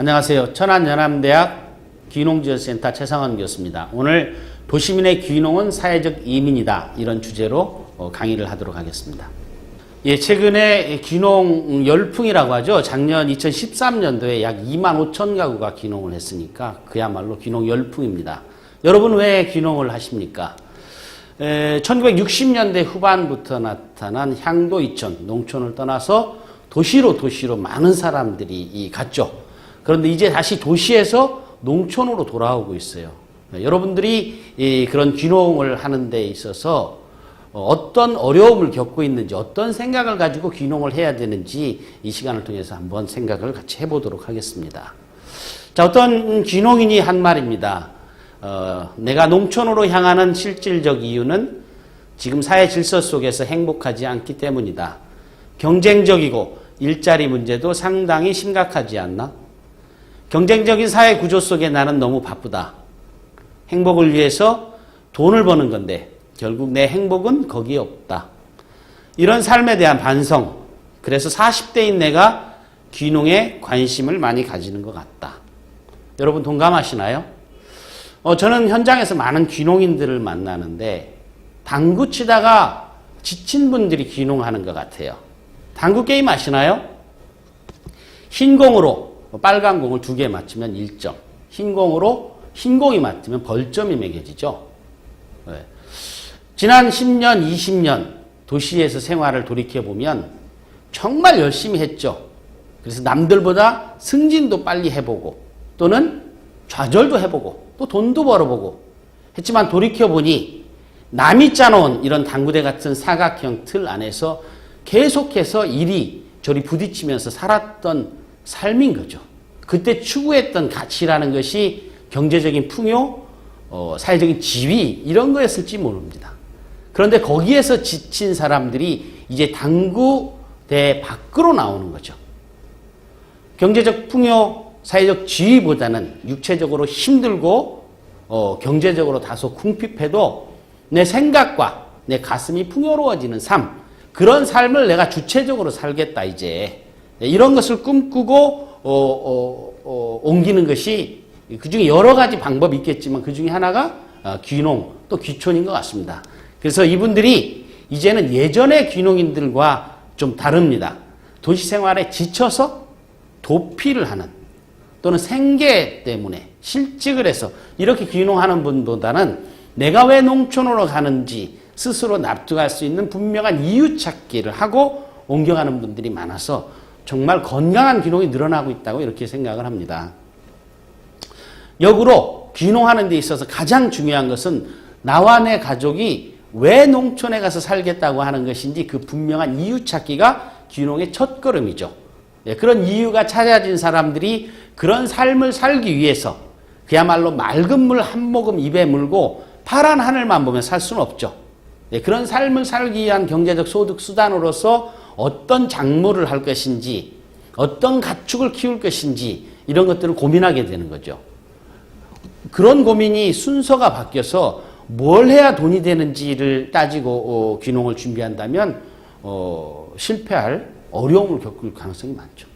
안녕하세요. 천안연암대학 귀농지원센터 최상원 교수입니다. 오늘 도시민의 귀농은 사회적 이민이다, 이런 주제로 강의를 하도록 하겠습니다. 최근에 귀농 열풍이라고 하죠. 작년 2013년도에 약 2만 5천 가구가 귀농을 했으니까 그야말로 귀농 열풍입니다. 여러분 왜 귀농을 하십니까? 1960년대 후반부터 나타난 향도 이천, 농촌을 떠나서 도시로 많은 사람들이 갔죠. 그런데 이제 다시 도시에서 농촌으로 돌아오고 있어요. 여러분들이 그런 귀농을 하는 데 있어서 어떤 어려움을 겪고 있는지, 어떤 생각을 가지고 귀농을 해야 되는지 이 시간을 통해서 한번 생각을 같이 해보도록 하겠습니다. 자, 어떤 귀농인이 한 말입니다. 내가 농촌으로 향하는 실질적 이유는 지금 사회 질서 속에서 행복하지 않기 때문이다. 경쟁적이고 일자리 문제도 상당히 심각하지 않나? 경쟁적인 사회 구조 속에 나는 너무 바쁘다. 행복을 위해서 돈을 버는 건데 결국 내 행복은 거기에 없다. 이런 삶에 대한 반성. 그래서 40대인 내가 귀농에 관심을 많이 가지는 것 같다. 여러분 동감하시나요? 저는 현장에서 많은 귀농인들을 만나는데 당구 치다가 지친 분들이 귀농하는 것 같아요. 당구 게임 아시나요? 흰 공으로 빨간 공을 2개 맞추면 1점. 흰 공으로 흰 공이 맞으면 벌점이 매겨지죠. 네. 지난 10년, 20년 도시에서 생활을 돌이켜보면 정말 열심히 했죠. 그래서 남들보다 승진도 빨리 해보고 또는 좌절도 해보고 또 돈도 벌어보고 했지만 돌이켜보니 남이 짜놓은 이런 당구대 같은 사각형 틀 안에서 계속해서 이리저리 부딪히면서 살았던 삶인 거죠. 그때 추구했던 가치라는 것이 경제적인 풍요, 사회적인 지위 이런 거였을지 모릅니다. 그런데 거기에서 지친 사람들이 이제 당구대 밖으로 나오는 거죠. 경제적 풍요, 사회적 지위보다는 육체적으로 힘들고 경제적으로 다소 궁핍해도 내 생각과 내 가슴이 풍요로워지는 삶, 그런 삶을 내가 주체적으로 살겠다 이제. 이런 것을 꿈꾸고 옮기는 것이 그중에 여러 가지 방법이 있겠지만 그중에 하나가 귀농 또 귀촌인 것 같습니다. 그래서 이분들이 이제는 예전의 귀농인들과 좀 다릅니다. 도시 생활에 지쳐서 도피를 하는 또는 생계 때문에 실직을 해서 이렇게 귀농하는 분보다는 내가 왜 농촌으로 가는지 스스로 납득할 수 있는 분명한 이유 찾기를 하고 옮겨가는 분들이 많아서 정말 건강한 귀농이 늘어나고 있다고 이렇게 생각을 합니다. 역으로 귀농하는 데 있어서 가장 중요한 것은 나와 내 가족이 왜 농촌에 가서 살겠다고 하는 것인지 그 분명한 이유 찾기가 귀농의 첫걸음이죠. 그런 이유가 찾아진 사람들이 그런 삶을 살기 위해서 그야말로 맑은 물 한 모금 입에 물고 파란 하늘만 보면 살 수는 없죠. 그런 삶을 살기 위한 경제적 소득 수단으로서 어떤 작물을 할 것인지, 어떤 가축을 키울 것인지 이런 것들을 고민하게 되는 거죠. 그런 고민이 순서가 바뀌어서 뭘 해야 돈이 되는지를 따지고 귀농을 준비한다면 실패할 어려움을 겪을 가능성이 많죠.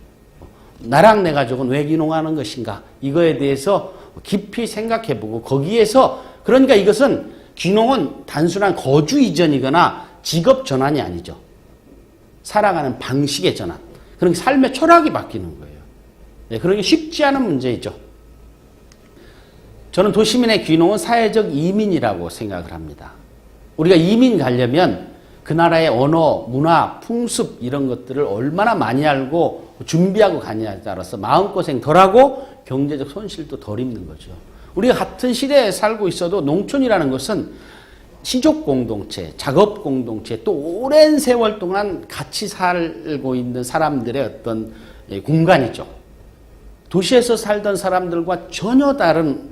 나랑 내 가족은 왜 귀농하는 것인가? 이거에 대해서 깊이 생각해보고 거기에서 그러니까 이것은 귀농은 단순한 거주 이전이거나 직업 전환이 아니죠. 살아가는 방식의 전환. 그러니까 삶의 철학이 바뀌는 거예요. 그러기 쉽지 않은 문제이죠. 저는 도시민의 귀농은 사회적 이민이라고 생각을 합니다. 우리가 이민 가려면 그 나라의 언어, 문화, 풍습 이런 것들을 얼마나 많이 알고 준비하고 가느냐에 따라서 마음고생 덜하고 경제적 손실도 덜 입는 거죠. 우리가 같은 시대에 살고 있어도 농촌이라는 것은 시족 공동체, 작업 공동체, 또 오랜 세월 동안 같이 살고 있는 사람들의 어떤 공간이죠. 도시에서 살던 사람들과 전혀 다른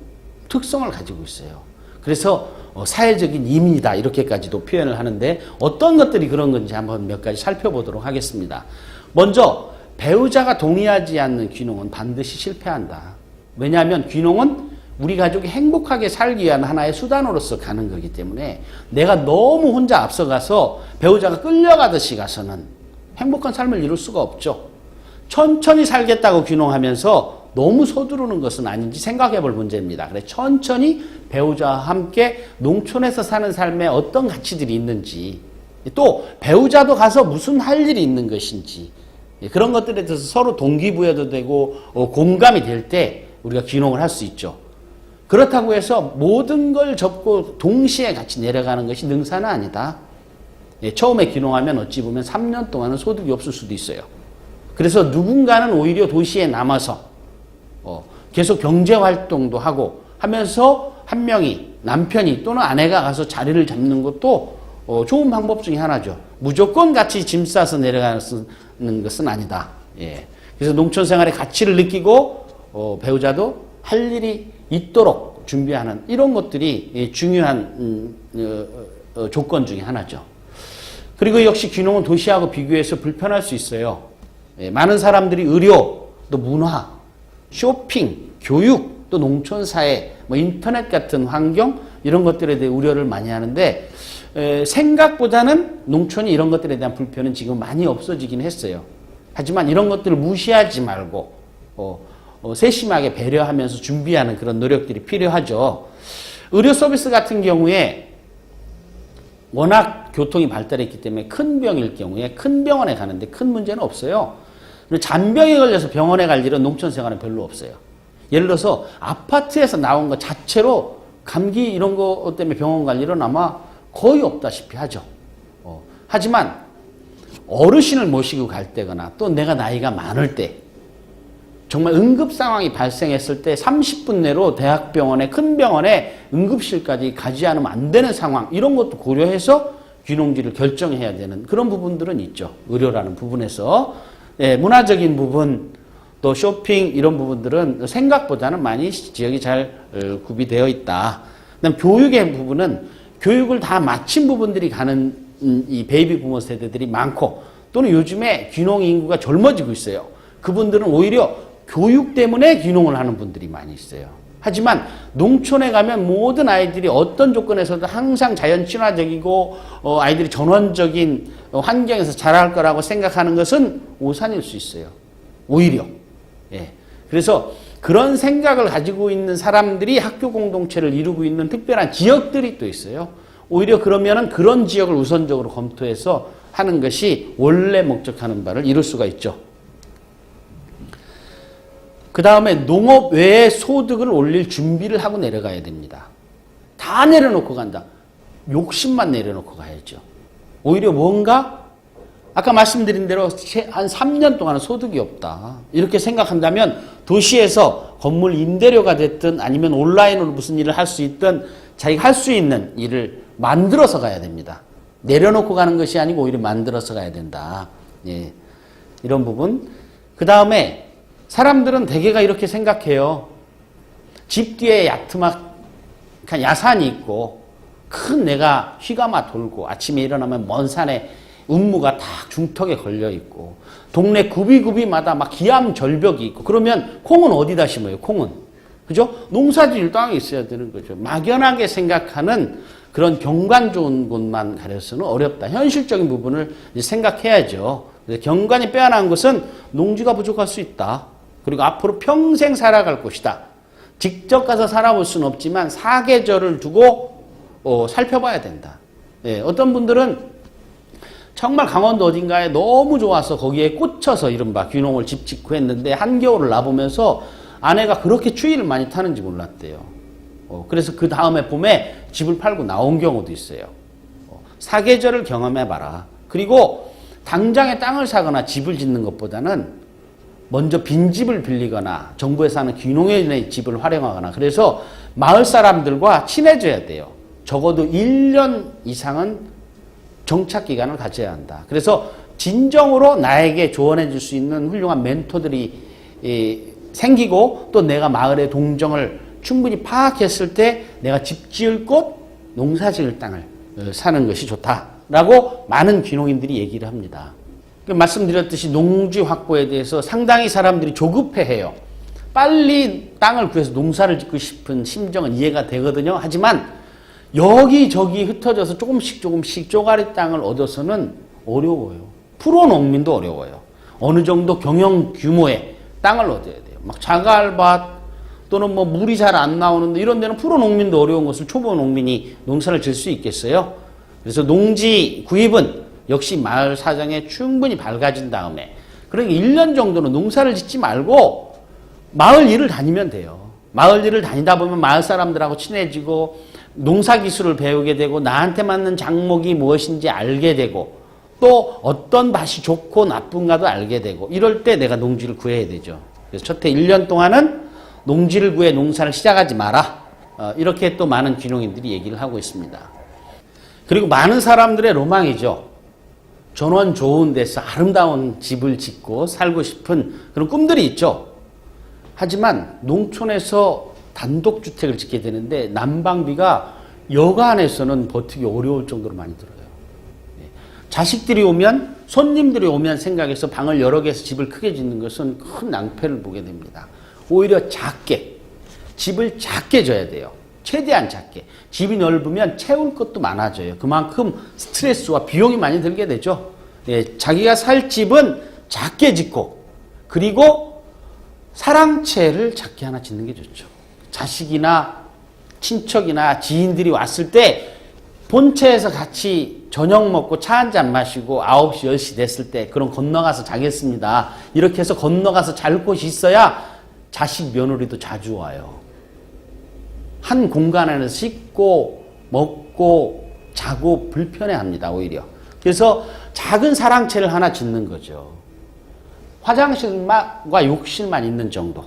특성을 가지고 있어요. 그래서 사회적인 이민이다 이렇게까지도 표현을 하는데 어떤 것들이 그런 건지 한번 몇 가지 살펴보도록 하겠습니다. 먼저 배우자가 동의하지 않는 귀농은 반드시 실패한다. 왜냐하면 귀농은 우리 가족이 행복하게 살기 위한 하나의 수단으로서 가는 거기 때문에 내가 너무 혼자 앞서가서 배우자가 끌려가듯이 가서는 행복한 삶을 이룰 수가 없죠. 천천히 살겠다고 귀농하면서 너무 서두르는 것은 아닌지 생각해 볼 문제입니다. 그래서 천천히 배우자와 함께 농촌에서 사는 삶에 어떤 가치들이 있는지, 또 배우자도 가서 무슨 할 일이 있는 것인지, 그런 것들에 대해서 서로 동기부여도 되고 공감이 될 때 우리가 귀농을 할 수 있죠. 그렇다고 해서 모든 걸 접고 동시에 같이 내려가는 것이 능사는 아니다. 처음에 귀농하면 어찌 보면 3년 동안은 소득이 없을 수도 있어요. 그래서 누군가는 오히려 도시에 남아서 계속 경제활동도 하고 하면서 한 명이, 남편이 또는 아내가 가서 자리를 잡는 것도 좋은 방법 중에 하나죠. 무조건 같이 짐 싸서 내려가는 것은 아니다. 예. 그래서 농촌 생활의 가치를 느끼고 배우자도 할 일이 있도록 준비하는 이런 것들이 중요한 조건 중에 하나죠. 그리고 역시 귀농은 도시하고 비교해서 불편할 수 있어요. 예. 많은 사람들이 의료, 또 문화, 쇼핑, 교육, 또 농촌 사회, 뭐 인터넷 같은 환경 이런 것들에 대해 우려를 많이 하는데 생각보다는 농촌이 이런 것들에 대한 불편은 지금 많이 없어지긴 했어요. 하지만 이런 것들을 무시하지 말고 세심하게 배려하면서 준비하는 그런 노력들이 필요하죠. 의료 서비스 같은 경우에 워낙 교통이 발달했기 때문에 큰 병일 경우에 큰 병원에 가는데 큰 문제는 없어요. 잔병에 걸려서 병원에 갈 일은 농촌 생활은 별로 없어요. 예를 들어서 아파트에서 나온 것 자체로 감기 이런 거 때문에 병원 갈 일은 아마 거의 없다시피 하죠. 하지만 어르신을 모시고 갈 때거나 또 내가 나이가 많을 때 정말 응급 상황이 발생했을 때 30분 내로 대학병원에 큰 병원에 응급실까지 가지 않으면 안 되는 상황 이런 것도 고려해서 귀농지를 결정해야 되는 그런 부분들은 있죠. 의료라는 부분에서 문화적인 부분 또 쇼핑 이런 부분들은 생각보다는 많이 지역이 잘 구비되어 있다. 그다음 교육의 부분은 교육을 다 마친 부분들이 가는 이 베이비 부모 세대들이 많고 또는 요즘에 귀농 인구가 젊어지고 있어요. 그분들은 오히려 교육 때문에 귀농을 하는 분들이 많이 있어요. 하지만 농촌에 가면 모든 아이들이 어떤 조건에서도 항상 자연 친화적이고 아이들이 전원적인 환경에서 자랄 거라고 생각하는 것은 오산일 수 있어요. 오히려. 예. 그래서 그런 생각을 가지고 있는 사람들이 학교 공동체를 이루고 있는 특별한 지역들이 또 있어요. 오히려 그러면은 그런 지역을 우선적으로 검토해서 하는 것이 원래 목적하는 바를 이룰 수가 있죠. 그 다음에 농업 외에 소득을 올릴 준비를 하고 내려가야 됩니다. 다 내려놓고 간다. 욕심만 내려놓고 가야죠. 오히려 뭔가 아까 말씀드린 대로 한 3년 동안은 소득이 없다. 이렇게 생각한다면 도시에서 건물 임대료가 됐든 아니면 온라인으로 무슨 일을 할 수 있든 자기가 할 수 있는 일을 만들어서 가야 됩니다. 내려놓고 가는 것이 아니고 오히려 만들어서 가야 된다. 예. 이런 부분. 그 다음에 사람들은 대개가 이렇게 생각해요. 집 뒤에 야트막한 야산이 있고 큰 내가 휘가마 돌고 아침에 일어나면 먼 산에 운무가 딱 중턱에 걸려 있고 동네 구비구비마다 막 기암 절벽이 있고 그러면 콩은 어디다 심어요? 콩은. 그죠? 농사지을 땅이 있어야 되는 거죠. 막연하게 생각하는 그런 경관 좋은 곳만 가려서는 어렵다. 현실적인 부분을 생각해야죠. 경관이 빼어난 것은 농지가 부족할 수 있다. 그리고 앞으로 평생 살아갈 곳이다. 직접 가서 살아볼 수는 없지만 사계절을 두고 살펴봐야 된다. 예, 어떤 분들은 정말 강원도 어딘가에 너무 좋아서 거기에 꽂혀서 이른바 귀농을 집 짓고 했는데 한겨울을 나보면서 아내가 그렇게 추위를 많이 타는지 몰랐대요. 그래서 그 다음에 봄에 집을 팔고 나온 경우도 있어요. 사계절을 경험해봐라. 그리고 당장에 땅을 사거나 집을 짓는 것보다는 먼저 빈집을 빌리거나 정부에서 하는 귀농인의 집을 활용하거나 그래서 마을 사람들과 친해져야 돼요. 적어도 1년 이상은 정착 기간을 가져야 한다. 그래서 진정으로 나에게 조언해 줄 수 있는 훌륭한 멘토들이 생기고 또 내가 마을의 동정을 충분히 파악했을 때 내가 집 지을 곳, 농사 지을 땅을 사는 것이 좋다라고 많은 귀농인들이 얘기를 합니다. 말씀드렸듯이 농지 확보에 대해서 상당히 사람들이 조급해해요. 빨리 땅을 구해서 농사를 짓고 싶은 심정은 이해가 되거든요. 하지만 여기저기 흩어져서 조금씩 쪼가리 땅을 얻어서는 어려워요. 프로 농민도 어려워요. 어느 정도 경영 규모의 땅을 얻어야 돼요. 막 자갈밭 또는 뭐 물이 잘 안 나오는데 이런 데는 프로 농민도 어려운 것을 초보 농민이 농사를 질 수 있겠어요? 그래서 농지 구입은 역시 마을 사정에 충분히 밝아진 다음에 그러니까 1년 정도는 농사를 짓지 말고 마을 일을 다니면 돼요. 마을 일을 다니다 보면 마을 사람들하고 친해지고 농사 기술을 배우게 되고 나한테 맞는 작목이 무엇인지 알게 되고 또 어떤 밭이 좋고 나쁜가도 알게 되고 이럴 때 내가 농지를 구해야 되죠. 그래서 첫해 1년 동안은 농지를 구해 농사를 시작하지 마라. 이렇게 또 많은 귀농인들이 얘기를 하고 있습니다. 그리고 많은 사람들의 로망이죠. 전원 좋은 데서 아름다운 집을 짓고 살고 싶은 그런 꿈들이 있죠. 하지만 농촌에서 단독주택을 짓게 되는데 난방비가 여간에서는 버티기 어려울 정도로 많이 들어요. 자식들이 오면 손님들이 오면 생각해서 방을 여러 개에서 집을 크게 짓는 것은 큰 낭패를 보게 됩니다. 오히려 작게 집을 작게 져야 돼요. 최대한 작게. 집이 넓으면 채울 것도 많아져요. 그만큼 스트레스와 비용이 많이 들게 되죠. 자기가 살 집은 작게 짓고 그리고 사랑채를 작게 하나 짓는 게 좋죠. 자식이나 친척이나 지인들이 왔을 때 본체에서 같이 저녁 먹고 차 한잔 마시고 9시, 10시 됐을 때 그럼 건너가서 자겠습니다. 이렇게 해서 건너가서 잘 곳이 있어야 자식 며느리도 자주 와요. 한 공간 안에서 씻고 먹고 자고 불편해합니다. 오히려. 그래서 작은 사랑채를 하나 짓는 거죠. 화장실과 욕실만 있는 정도.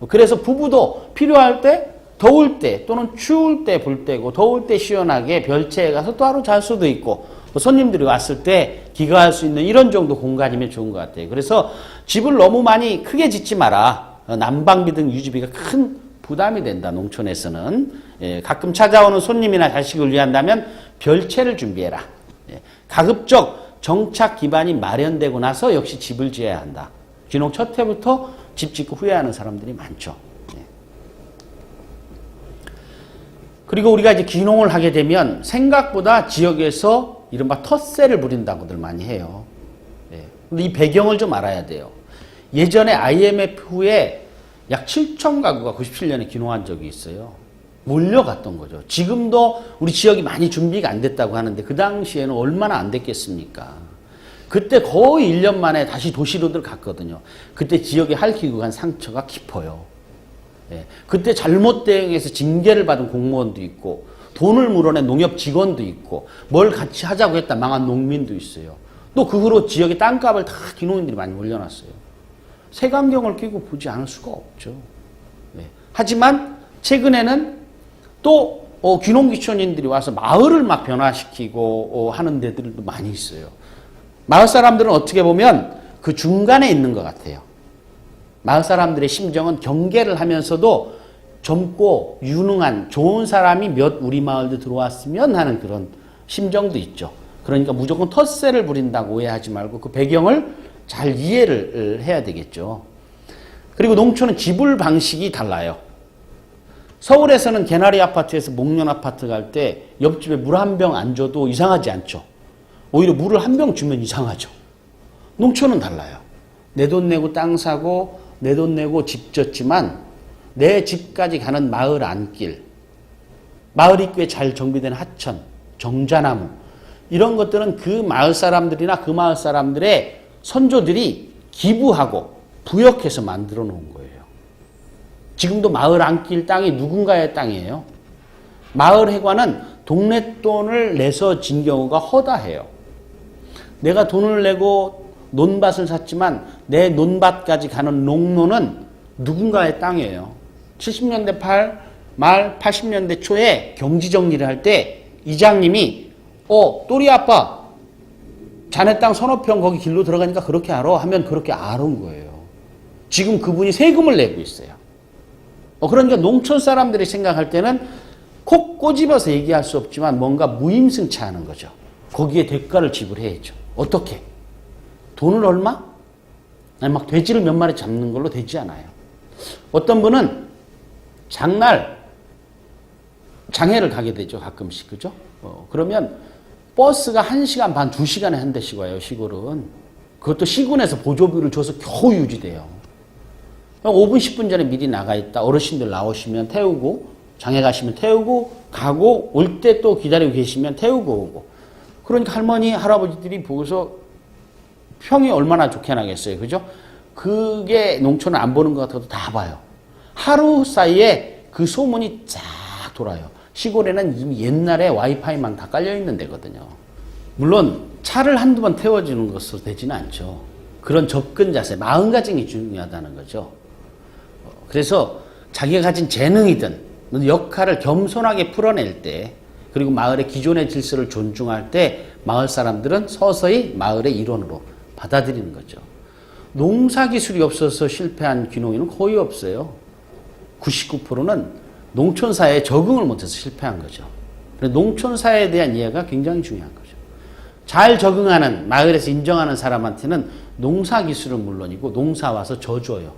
그래서 부부도 필요할 때 더울 때 또는 추울 때 불 때고 더울 때 시원하게 별채에 가서 또 하루 잘 수도 있고 손님들이 왔을 때 기거할 수 있는 이런 정도 공간이면 좋은 것 같아요. 그래서 집을 너무 많이 크게 짓지 마라. 난방비 등 유지비가 큰 부담이 된다. 농촌에서는. 가끔 찾아오는 손님이나 자식을 위한다면 별채를 준비해라. 가급적 정착 기반이 마련되고 나서 역시 집을 지어야 한다. 귀농 첫 해부터 집 짓고 후회하는 사람들이 많죠. 그리고 우리가 이제 귀농을 하게 되면 생각보다 지역에서 이른바 텃세를 부린다고들 많이 해요. 근데 이 배경을 좀 알아야 돼요. 예전에 IMF 후에 약 7천 가구가 97년에 귀농한 적이 있어요. 몰려갔던 거죠. 지금도 우리 지역이 많이 준비가 안 됐다고 하는데 그 당시에는 얼마나 안 됐겠습니까? 그때 거의 1년 만에 다시 도시로들 갔거든요. 그때 지역에 핥히고 간 상처가 깊어요. 그때 잘못 대응해서 징계를 받은 공무원도 있고 돈을 물어낸 농협 직원도 있고 뭘 같이 하자고 했다 망한 농민도 있어요. 또 그 후로 지역의 땅값을 다 귀농인들이 많이 올려놨어요. 색안경을 끼고 보지 않을 수가 없죠. 하지만 최근에는 또 귀농귀촌인들이 와서 마을을 막 변화시키고 하는 데들도 많이 있어요. 마을 사람들은 어떻게 보면 그 중간에 있는 것 같아요. 마을 사람들의 심정은 경계를 하면서도 젊고 유능한 좋은 사람이 몇 우리 마을도 들어왔으면 하는 그런 심정도 있죠. 그러니까 무조건 텃세를 부린다고 오해하지 말고 그 배경을 잘 이해를 해야 되겠죠. 그리고 농촌은 지불 방식이 달라요. 서울에서는 개나리 아파트에서 목련 아파트 갈 때 옆집에 물 한 병 안 줘도 이상하지 않죠. 오히려 물을 한 병 주면 이상하죠. 농촌은 달라요. 내 돈 내고 땅 사고 내 돈 내고 집 졌지만 내 집까지 가는 마을 안길, 마을 입구에 잘 정비된 하천, 정자나무 이런 것들은 그 마을 사람들이나 그 마을 사람들의 선조들이 기부하고 부역해서 만들어 놓은 거예요. 지금도 마을 안길 땅이 누군가의 땅이에요. 마을 회관은 동네 돈을 내서 진 경우가 허다해요. 내가 돈을 내고 논밭을 샀지만 내 논밭까지 가는 농로는 누군가의 땅이에요. 70년대 말 80년대 초에 경지 정리를 할 때 이장님이 또리 아빠 자네 땅 서너 평 거기 길로 들어가니까 그렇게 알아? 하면 그렇게 알은 거예요. 지금 그분이 세금을 내고 있어요. 그러니까 농촌 사람들이 생각할 때는 콕 꼬집어서 얘기할 수 없지만 뭔가 무임승차하는 거죠. 거기에 대가를 지불해야죠. 어떻게? 돈을 얼마? 아니 막 돼지를 몇 마리 잡는 걸로 되지 않아요. 어떤 분은 장날 장애를 가게 되죠. 가끔씩. 그죠? 그러면 버스가 1시간 반, 2시간에 한 대씩 와요. 시골은. 그것도 시군에서 보조비를 줘서 겨우 유지돼요. 5분, 10분 전에 미리 나가 있다. 어르신들 나오시면 태우고, 장에 가시면 태우고, 가고, 올 때 또 기다리고 계시면 태우고 오고. 그러니까 할머니, 할아버지들이 보고서 평이 얼마나 좋게 나겠어요. 그죠? 그게 농촌을 안 보는 것 같아도 다 봐요. 하루 사이에 그 소문이 쫙 돌아요. 시골에는 이미 옛날에 와이파이만 다 깔려있는 데거든요. 물론 차를 한두 번 태워주는 것으로 되지는 않죠. 그런 접근 자세, 마음가짐이 중요하다는 거죠. 그래서 자기가 가진 재능이든 역할을 겸손하게 풀어낼 때, 그리고 마을의 기존의 질서를 존중할 때 마을 사람들은 서서히 마을의 일원으로 받아들이는 거죠. 농사 기술이 없어서 실패한 귀농인은 거의 없어요. 99%는 농촌사회에 적응을 못해서 실패한 거죠. 농촌사회에 대한 이해가 굉장히 중요한 거죠. 잘 적응하는, 마을에서 인정하는 사람한테는 농사 기술은 물론이고 농사 와서 져줘요.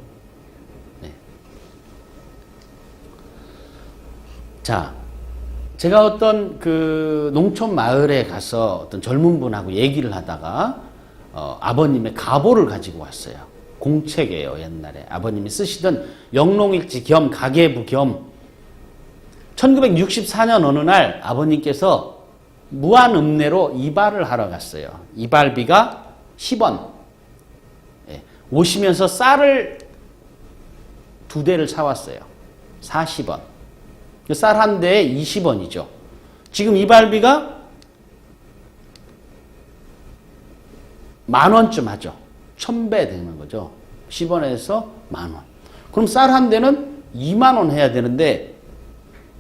네. 자, 제가 어떤 그 농촌 마을에 가서 어떤 젊은 분하고 얘기를 하다가 아버님의 가보를 가지고 왔어요. 공책이에요. 옛날에 아버님이 쓰시던 영농일지 겸 가계부 겸 1964년 어느 날 아버님께서 무한읍내로 이발을 하러 갔어요. 이발비가 10원. 예, 오시면서 쌀을 2대를 사왔어요. 40원. 쌀 한 대에 20원이죠. 지금 이발비가 10,000원쯤 하죠. 1000배 되는 거죠. 10원에서 10,000원. 그럼 쌀 한 대는 20,000원 해야 되는데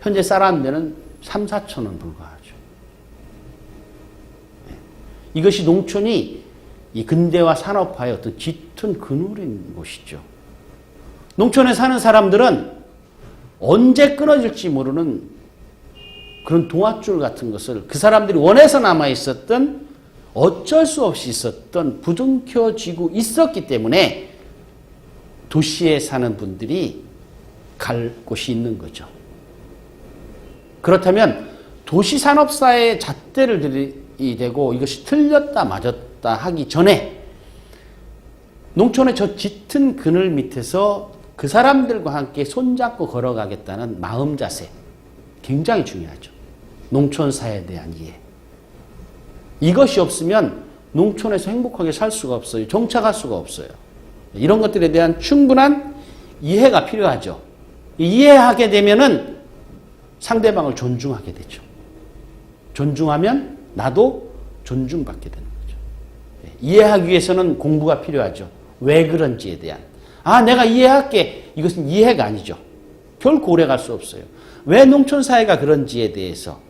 현재 쌀 한 대는 3,000~4,000원 불과하죠. 네. 이것이 농촌이 이 근대화 산업화의 어떤 짙은 그늘인 곳이죠. 농촌에 사는 사람들은 언제 끊어질지 모르는 그런 동아줄 같은 것을 그 사람들이 원해서 남아 있었던, 어쩔 수 없이 있었던, 부둥켜쥐고 있었기 때문에 도시에 사는 분들이 갈 곳이 있는 거죠. 그렇다면 도시 산업사의 잣대를 들이대고 이것이 틀렸다 맞았다 하기 전에 농촌의 저 짙은 그늘 밑에서 그 사람들과 함께 손잡고 걸어가겠다는 마음 자세, 굉장히 중요하죠. 농촌사에 대한 이해. 이것이 없으면 농촌에서 행복하게 살 수가 없어요. 정착할 수가 없어요. 이런 것들에 대한 충분한 이해가 필요하죠. 이해하게 되면은 상대방을 존중하게 되죠. 존중하면 나도 존중받게 되는 거죠. 이해하기 위해서는 공부가 필요하죠. 왜 그런지에 대한. 내가 이해할게. 이것은 이해가 아니죠. 결코 오래 갈 수 없어요. 왜 농촌사회가 그런지에 대해서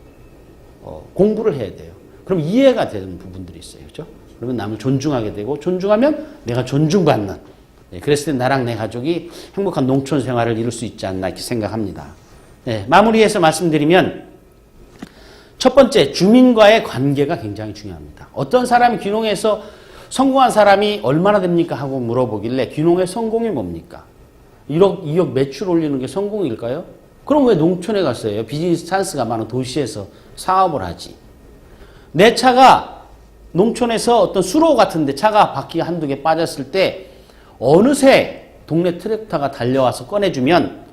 공부를 해야 돼요. 그럼 이해가 되는 부분들이 있어요. 그렇죠? 그러면 남을 존중하게 되고, 존중하면 내가 존중받는. 그랬을 때 나랑 내 가족이 행복한 농촌 생활을 이룰 수 있지 않나 이렇게 생각합니다. 마무리해서 말씀드리면, 첫 번째, 주민과의 관계가 굉장히 중요합니다. 어떤 사람이 귀농해서 성공한 사람이 얼마나 됩니까? 하고 물어보길래 귀농의 성공이 뭡니까? 1억, 2억 매출 올리는 게 성공일까요? 그럼 왜 농촌에 갔어요? 비즈니스 찬스가 많은 도시에서 사업을 하지. 내 차가 농촌에서 어떤 수로 같은데 차가 바퀴가 한두 개 빠졌을 때 어느새 동네 트랙터가 달려와서 꺼내주면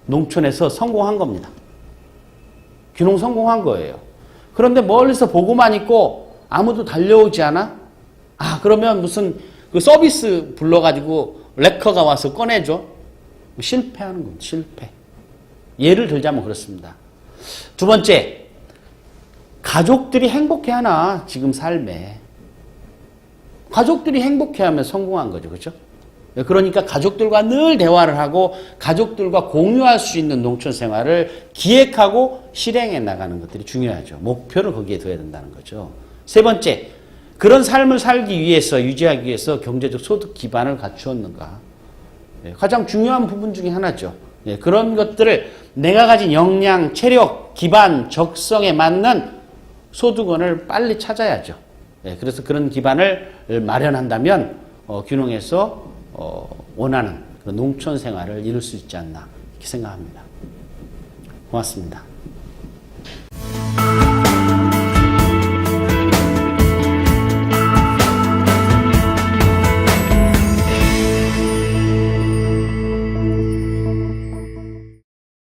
농촌에서 성공한 겁니다. 귀농 성공한 거예요. 그런데 멀리서 보고만 있고 아무도 달려오지 않아? 그러면 무슨 그 서비스 불러가지고 래커가 와서 꺼내줘? 실패하는 겁니다. 실패. 예를 들자면 그렇습니다. 두 번째, 가족들이 행복해하나 지금 삶에. 가족들이 행복해하면 성공한 거죠. 그렇죠? 그러니까 가족들과 늘 대화를 하고 가족들과 공유할 수 있는 농촌 생활을 기획하고 실행해 나가는 것들이 중요하죠. 목표를 거기에 둬야 된다는 거죠. 세 번째, 그런 삶을 살기 위해서, 유지하기 위해서 경제적 소득 기반을 갖추었는가. 가장 중요한 부분 중에 하나죠. 그런 것들을 내가 가진 역량, 체력, 기반, 적성에 맞는 소득원을 빨리 찾아야죠. 그래서 그런 기반을 마련한다면 귀농에서 원하는 그런 농촌 생활을 이룰 수 있지 않나 이렇게 생각합니다. 고맙습니다.